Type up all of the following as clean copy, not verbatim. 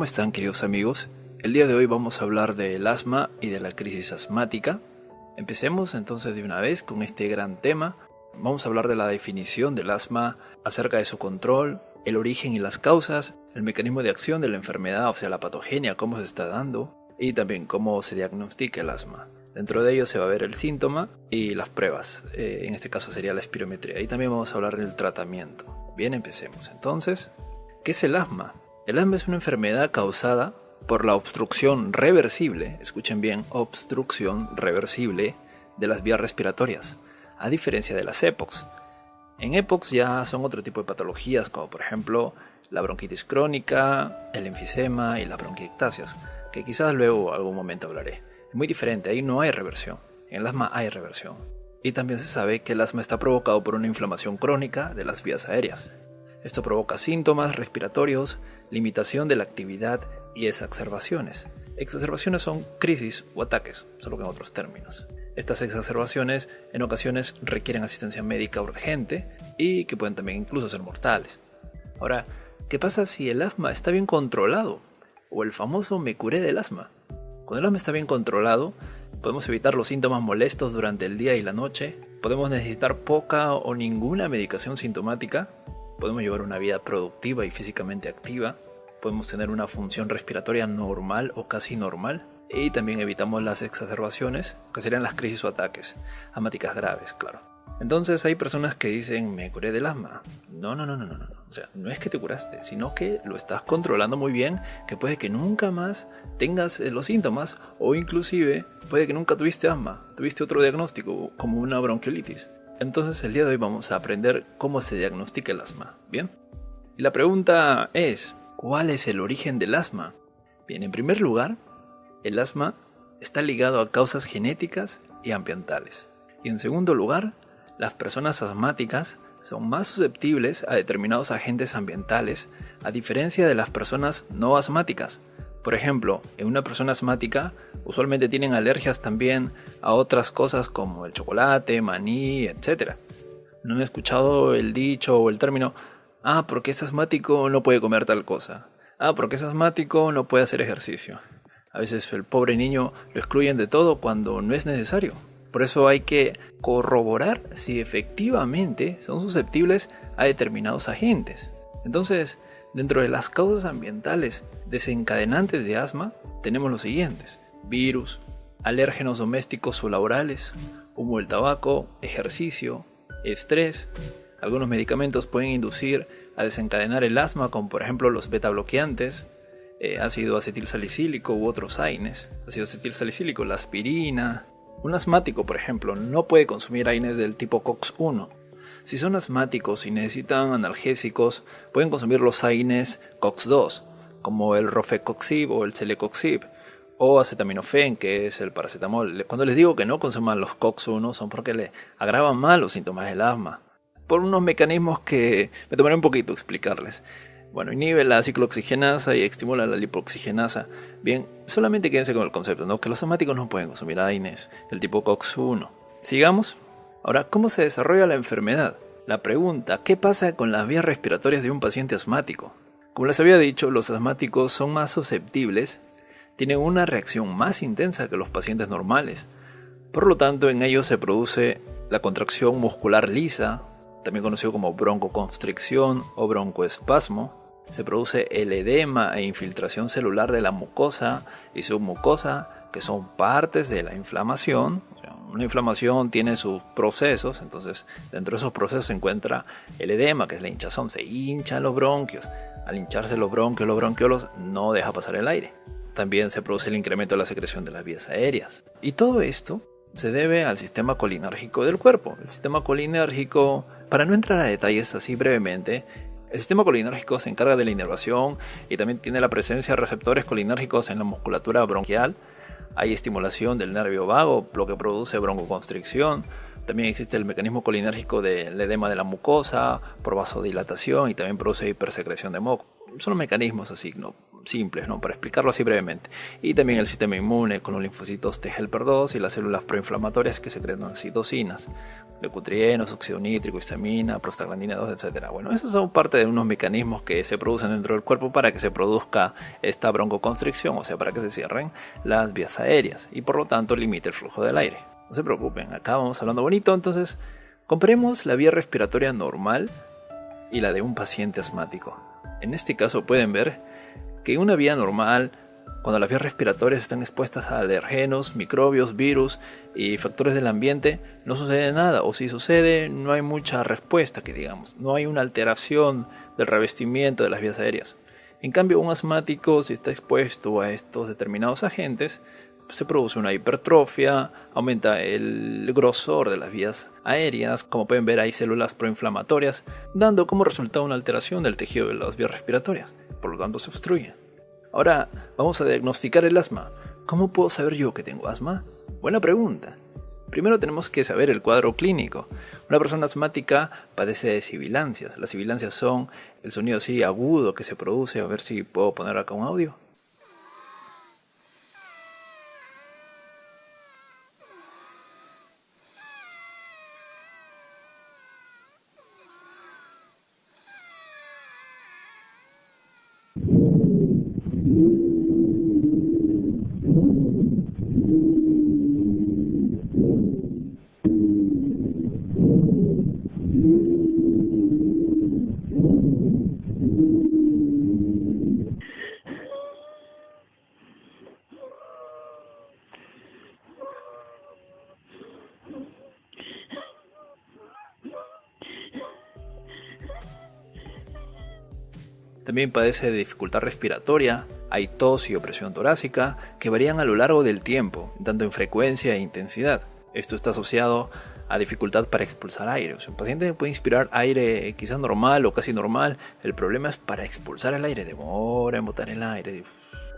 ¿Cómo están, queridos amigos? El día de hoy vamos a hablar del asma y de la crisis asmática. Empecemos entonces de una vez con este gran tema. Vamos a hablar de la definición del asma, acerca de su control, el origen y las causas, el mecanismo de acción de la enfermedad, o sea, la patogenia, cómo se está dando, y también cómo se diagnostica el asma. Dentro de ello se va a ver el síntoma y las pruebas, en este caso sería la espirometría, y también vamos a hablar del tratamiento. Bien, empecemos entonces. ¿Qué es el asma? El asma es una enfermedad causada por la obstrucción reversible, escuchen bien, obstrucción reversible de las vías respiratorias, a diferencia de las EPOCs. En EPOCs ya son otro tipo de patologías, como por ejemplo la bronquitis crónica, el enfisema y las bronquiectasias, que quizás luego algún momento hablaré. Es muy diferente, ahí no hay reversión, en el asma hay reversión. Y también se sabe que el asma está provocado por una inflamación crónica de las vías aéreas. Esto provoca síntomas respiratorios, limitación de la actividad y exacerbaciones. Exacerbaciones son crisis o ataques, solo que en otros términos. Estas exacerbaciones en ocasiones requieren asistencia médica urgente y que pueden también incluso ser mortales. Ahora, ¿qué pasa si el asma está bien controlado? O el famoso me curé del asma. Cuando el asma está bien controlado, podemos evitar los síntomas molestos durante el día y la noche, podemos necesitar poca o ninguna medicación sintomática, podemos llevar una vida productiva y físicamente activa, podemos tener una función respiratoria normal o casi normal, y también evitamos las exacerbaciones, que serían las crisis o ataques, asmáticas graves, claro. Entonces hay personas que dicen, me curé del asma. No. O sea, no es que te curaste, sino que lo estás controlando muy bien, que puede que nunca más tengas los síntomas, o inclusive puede que nunca tuviste asma, tuviste otro diagnóstico, como una bronquiolitis. Entonces el día de hoy vamos a aprender cómo se diagnostica el asma, ¿bien? Y la pregunta es, ¿cuál es el origen del asma? Bien, en primer lugar, el asma está ligado a causas genéticas y ambientales. Y en segundo lugar, las personas asmáticas son más susceptibles a determinados agentes ambientales, a diferencia de las personas no asmáticas. Por ejemplo, en una persona asmática usualmente tienen alergias también a otras cosas como el chocolate, maní, etc. ¿No han escuchado el dicho o el término, porque es asmático no puede comer tal cosa? Porque es asmático no puede hacer ejercicio. A veces el pobre niño lo excluyen de todo cuando no es necesario. Por eso hay que corroborar si efectivamente son susceptibles a determinados agentes. Entonces, dentro de las causas ambientales desencadenantes de asma, tenemos los siguientes: virus, alérgenos domésticos o laborales, humo del tabaco, ejercicio, estrés. Algunos medicamentos pueden inducir a desencadenar el asma, como por ejemplo los betabloqueantes, ácido acetilsalicílico u otros AINES. Ácido acetilsalicílico, la aspirina. Un asmático, por ejemplo, no puede consumir AINES del tipo COX-1. Si son asmáticos y necesitan analgésicos, pueden consumir los AINES COX-2, como el rofecoxib o el celecoxib, o acetaminofén, que es el paracetamol. Cuando les digo que no consuman los COX-1 son porque le agravan más los síntomas del asma, por unos mecanismos que me tomaré un poquito explicarles. Bueno, inhibe la ciclooxigenasa y estimula la lipoxigenasa. Bien, solamente quédense con el concepto, ¿no? Que los asmáticos no pueden consumir AINES del tipo COX-1. Sigamos. Ahora, ¿cómo se desarrolla la enfermedad? La pregunta, ¿qué pasa con las vías respiratorias de un paciente asmático? Como les había dicho, los asmáticos son más susceptibles, tienen una reacción más intensa que los pacientes normales. Por lo tanto, en ellos se produce la contracción muscular lisa, también conocido como broncoconstricción o broncoespasmo. Se produce el edema e infiltración celular de la mucosa y submucosa, que son partes de la inflamación. O sea, una inflamación tiene sus procesos, entonces dentro de esos procesos se encuentra el edema, que es la hinchazón. Se hinchan los bronquios. Al hincharse los bronquios, los bronquiolos no deja pasar el aire. También se produce el incremento de la secreción de las vías aéreas. Y todo esto se debe al sistema colinérgico del cuerpo. El sistema colinérgico, para no entrar a detalles así brevemente, el sistema colinérgico se encarga de la inervación y también tiene la presencia de receptores colinérgicos en la musculatura bronquial. Hay estimulación del nervio vago, lo que produce broncoconstricción. También existe el mecanismo colinérgico del edema de la mucosa por vasodilatación y también produce hipersecreción de moco. Son mecanismos así, ¿no? simples, ¿no? Para explicarlo así brevemente. Y también el sistema inmune con los linfocitos T helper 2 y las células proinflamatorias que secretan citocinas, leucotrienos, óxido nítrico, histamina, prostaglandina 2, etc. Bueno, esos son parte de unos mecanismos que se producen dentro del cuerpo para que se produzca esta broncoconstricción, o sea, para que se cierren las vías aéreas y por lo tanto limite el flujo del aire. No se preocupen, acá vamos hablando bonito. Entonces, comparemos la vía respiratoria normal y la de un paciente asmático. En este caso pueden ver que una vía normal, cuando las vías respiratorias están expuestas a alergenos, microbios, virus y factores del ambiente, no sucede nada, o si sucede, no hay mucha respuesta, que digamos, no hay una alteración del revestimiento de las vías aéreas. En cambio, un asmático, si está expuesto a estos determinados agentes, se produce una hipertrofia, aumenta el grosor de las vías aéreas, como pueden ver hay células proinflamatorias, dando como resultado una alteración del tejido de las vías respiratorias, por lo tanto se obstruye. Ahora vamos a diagnosticar el asma. ¿Cómo puedo saber yo que tengo asma? Buena pregunta. Primero tenemos que saber el cuadro clínico. Una persona asmática padece de sibilancias. Las sibilancias son el sonido así agudo que se produce. A ver si puedo poner acá un audio. También padece de dificultad respiratoria, hay tos y opresión torácica que varían a lo largo del tiempo, tanto en frecuencia e intensidad. Esto está asociado a dificultad para expulsar aire. O sea, un paciente puede inspirar aire quizás normal o casi normal, el problema es para expulsar el aire, demora en botar el aire.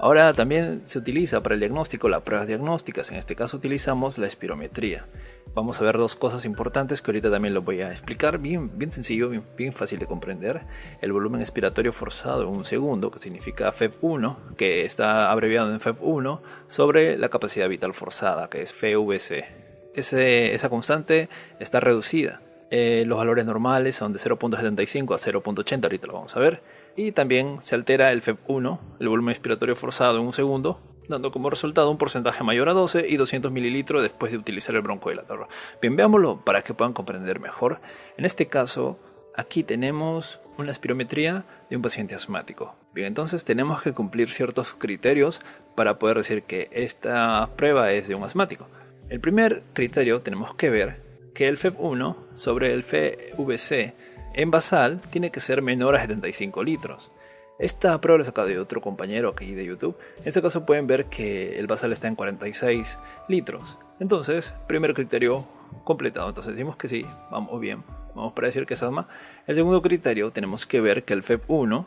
Ahora también se utiliza para el diagnóstico las pruebas diagnósticas, en este caso utilizamos la espirometría. Vamos a ver dos cosas importantes que ahorita también lo voy a explicar, bien sencillo, bien fácil de comprender. El volumen expiratorio forzado en un segundo, que significa FEV1, que está abreviado en FEV1, sobre la capacidad vital forzada, que es FVC. Esa constante está reducida. Los valores normales son de 0.75 a 0.80, ahorita lo vamos a ver. Y también se altera el FEV1, el volumen expiratorio forzado en un segundo, dando como resultado un porcentaje mayor a 12 y 200 mililitros después de utilizar el broncodilatador. Bien, veámoslo para que puedan comprender mejor. En este caso, aquí tenemos una espirometría de un paciente asmático. Bien, entonces tenemos que cumplir ciertos criterios para poder decir que esta prueba es de un asmático. El primer criterio tenemos que ver que el FEV1 sobre el FVC en basal tiene que ser menor a 75 litros. Esta prueba la he sacado de otro compañero aquí de YouTube. En este caso pueden ver que el basal está en 46 litros. Entonces, primer criterio completado. Entonces decimos que sí, vamos bien, vamos para decir que es asma. El segundo criterio tenemos que ver que el FEV1,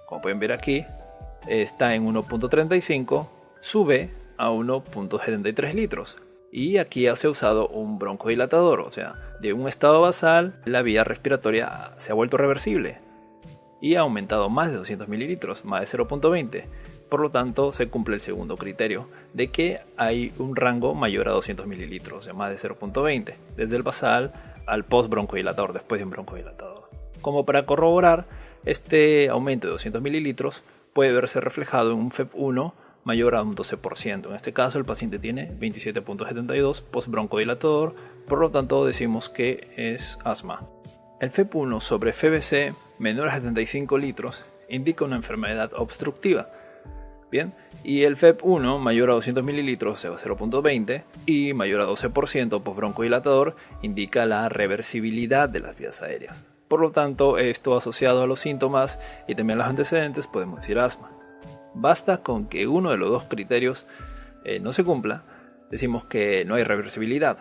como pueden ver aquí, está en 1.35, sube a 1.73 litros. Y aquí se ha usado un broncodilatador, o sea, de un estado basal la vía respiratoria se ha vuelto reversible y ha aumentado más de 200 mililitros, más de 0.20. Por lo tanto, se cumple el segundo criterio de que hay un rango mayor a 200 mililitros, o sea, más de 0.20, desde el basal al post-broncodilatador, después de un broncodilatador. Como para corroborar, este aumento de 200 mililitros puede verse reflejado en un FEV1 mayor a un 12%. En este caso el paciente tiene 27.72 post-broncodilatador, por lo tanto decimos que es asma. El FEV1 sobre FVC menor a 75 litros indica una enfermedad obstructiva. Bien, y el FEV1 mayor a 200 mililitros, o sea 0.20, y mayor a 12% post-broncodilatador indica la reversibilidad de las vías aéreas. Por lo tanto, esto asociado a los síntomas y también a los antecedentes podemos decir asma. Basta con que uno de los dos criterios no se cumpla, decimos que no hay reversibilidad.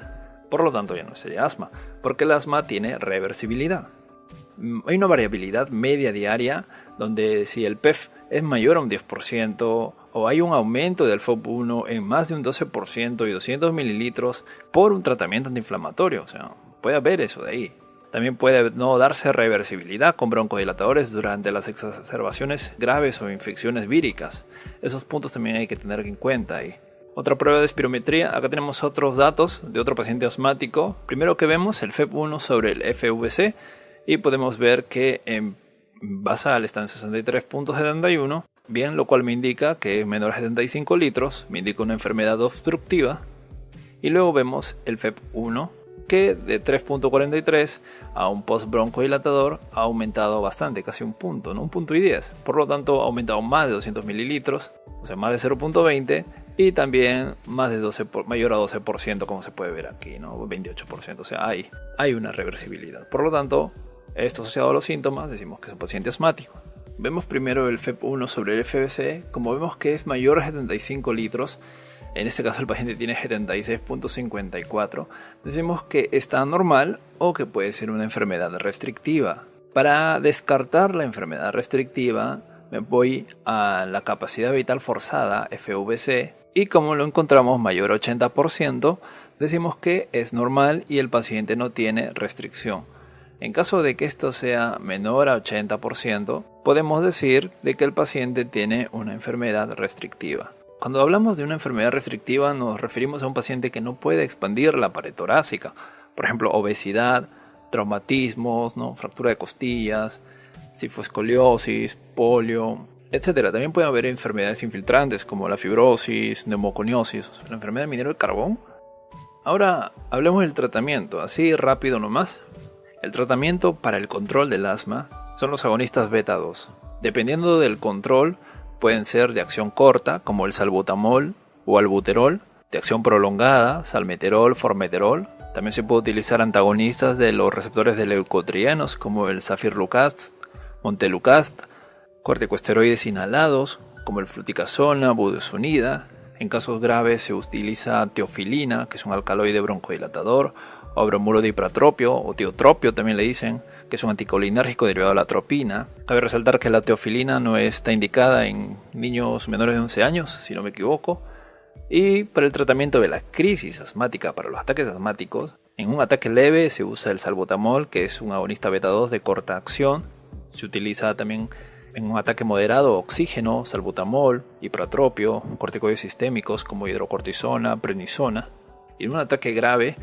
Por lo tanto ya no sería asma, porque el asma tiene reversibilidad. Hay una variabilidad media diaria donde si el PEF es mayor a un 10% o hay un aumento del FOB1 en más de un 12% y 200 mililitros por un tratamiento antiinflamatorio. O sea, puede haber eso de ahí. También puede no darse reversibilidad con broncodilatadores durante las exacerbaciones graves o infecciones víricas. Esos puntos también hay que tener en cuenta ahí. Otra prueba de espirometría, acá tenemos otros datos de otro paciente asmático. Primero que vemos el FEV1 sobre el FVC y podemos ver que en basal está en 63.71, bien, lo cual me indica que es menor a 75 litros, me indica una enfermedad obstructiva. Y luego vemos el FEV1 que de 3.43 a un post-broncodilatador ha aumentado bastante, casi un punto, ¿no? Un punto y 10. Por lo tanto, ha aumentado más de 200 mililitros, o sea, más de 0.20 y también más de mayor a 12%, como se puede ver aquí, ¿no? 28%, o sea, hay una reversibilidad. Por lo tanto, esto asociado a los síntomas, decimos que es un paciente asmático. Vemos primero el FEV1 sobre el FVC, como vemos que es mayor a 75 litros, en este caso el paciente tiene 76.54, decimos que está normal o que puede ser una enfermedad restrictiva. Para descartar la enfermedad restrictiva me voy a la capacidad vital forzada FVC y como lo encontramos mayor a 80%, decimos que es normal y el paciente no tiene restricción. En caso de que esto sea menor a 80%, podemos decir de que el paciente tiene una enfermedad restrictiva. Cuando hablamos de una enfermedad restrictiva nos referimos a un paciente que no puede expandir la pared torácica. Por ejemplo, obesidad, traumatismos, ¿no? Fractura de costillas, cifoescoliosis, polio, etc. También puede haber enfermedades infiltrantes como la fibrosis, neumoconiosis, la enfermedad de minero de carbón. Ahora hablemos del tratamiento, así rápido nomás. El tratamiento para el control del asma son los agonistas beta 2. Dependiendo del control, pueden ser de acción corta, como el salbutamol o albuterol, de acción prolongada, salmeterol, formoterol. También se puede utilizar antagonistas de los receptores de leucotrienos, como el safirlucast, montelukast, corticosteroides inhalados, como el fluticasona, budesonida. En casos graves se utiliza teofilina, que es un alcaloide broncodilatador, o bromuro de ipratropio, o tiotropio también le dicen, que es un anticolinérgico derivado de la atropina. Cabe resaltar que la teofilina no está indicada en niños menores de 11 años, si no me equivoco. Y para el tratamiento de la crisis asmática, para los ataques asmáticos, en un ataque leve se usa el salbutamol, que es un agonista beta 2 de corta acción. Se utiliza también en un ataque moderado oxígeno, salbutamol, ipratropio, corticoides sistémicos como hidrocortisona, prednisona. Y en un ataque grave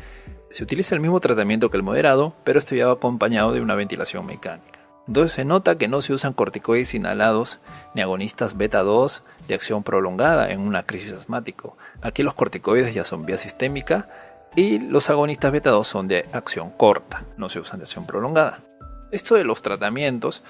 se utiliza el mismo tratamiento que el moderado, pero este va acompañado de una ventilación mecánica. Entonces se nota que no se usan corticoides inhalados ni agonistas beta 2 de acción prolongada en una crisis asmática. Aquí los corticoides ya son vía sistémica y los agonistas beta 2 son de acción corta, no se usan de acción prolongada. Esto de los tratamientos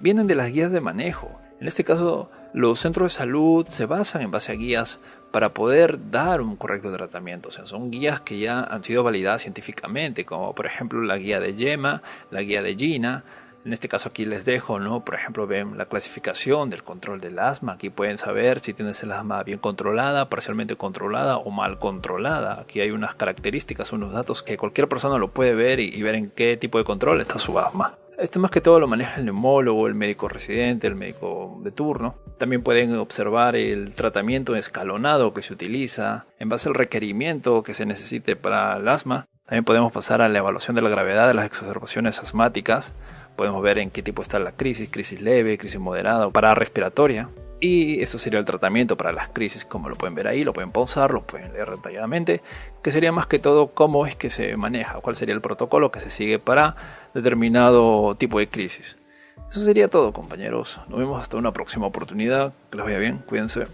vienen de las guías de manejo. En este caso, los centros de salud se basan en base a guías para poder dar un correcto tratamiento. O sea, son guías que ya han sido validadas científicamente, como por ejemplo la guía de Yema, la guía de Gina. En este caso aquí les dejo, ¿no? Por ejemplo, ven la clasificación del control del asma. Aquí pueden saber si tienes el asma bien controlada, parcialmente controlada o mal controlada. Aquí hay unas características, unos datos que cualquier persona lo puede ver y ver en qué tipo de control está su asma. Esto más que todo lo maneja el neumólogo, el médico residente, el médico de turno. También pueden observar el tratamiento escalonado que se utiliza en base al requerimiento que se necesite para el asma. También podemos pasar a la evaluación de la gravedad de las exacerbaciones asmáticas. Podemos ver en qué tipo está la crisis leve, crisis moderada o parada respiratoria. Y eso sería el tratamiento para las crisis, como lo pueden ver ahí, lo pueden pausar, lo pueden leer detalladamente, que sería más que todo cómo es que se maneja, cuál sería el protocolo que se sigue para determinado tipo de crisis. Eso sería todo, compañeros. Nos vemos hasta una próxima oportunidad. Que les vaya bien, cuídense.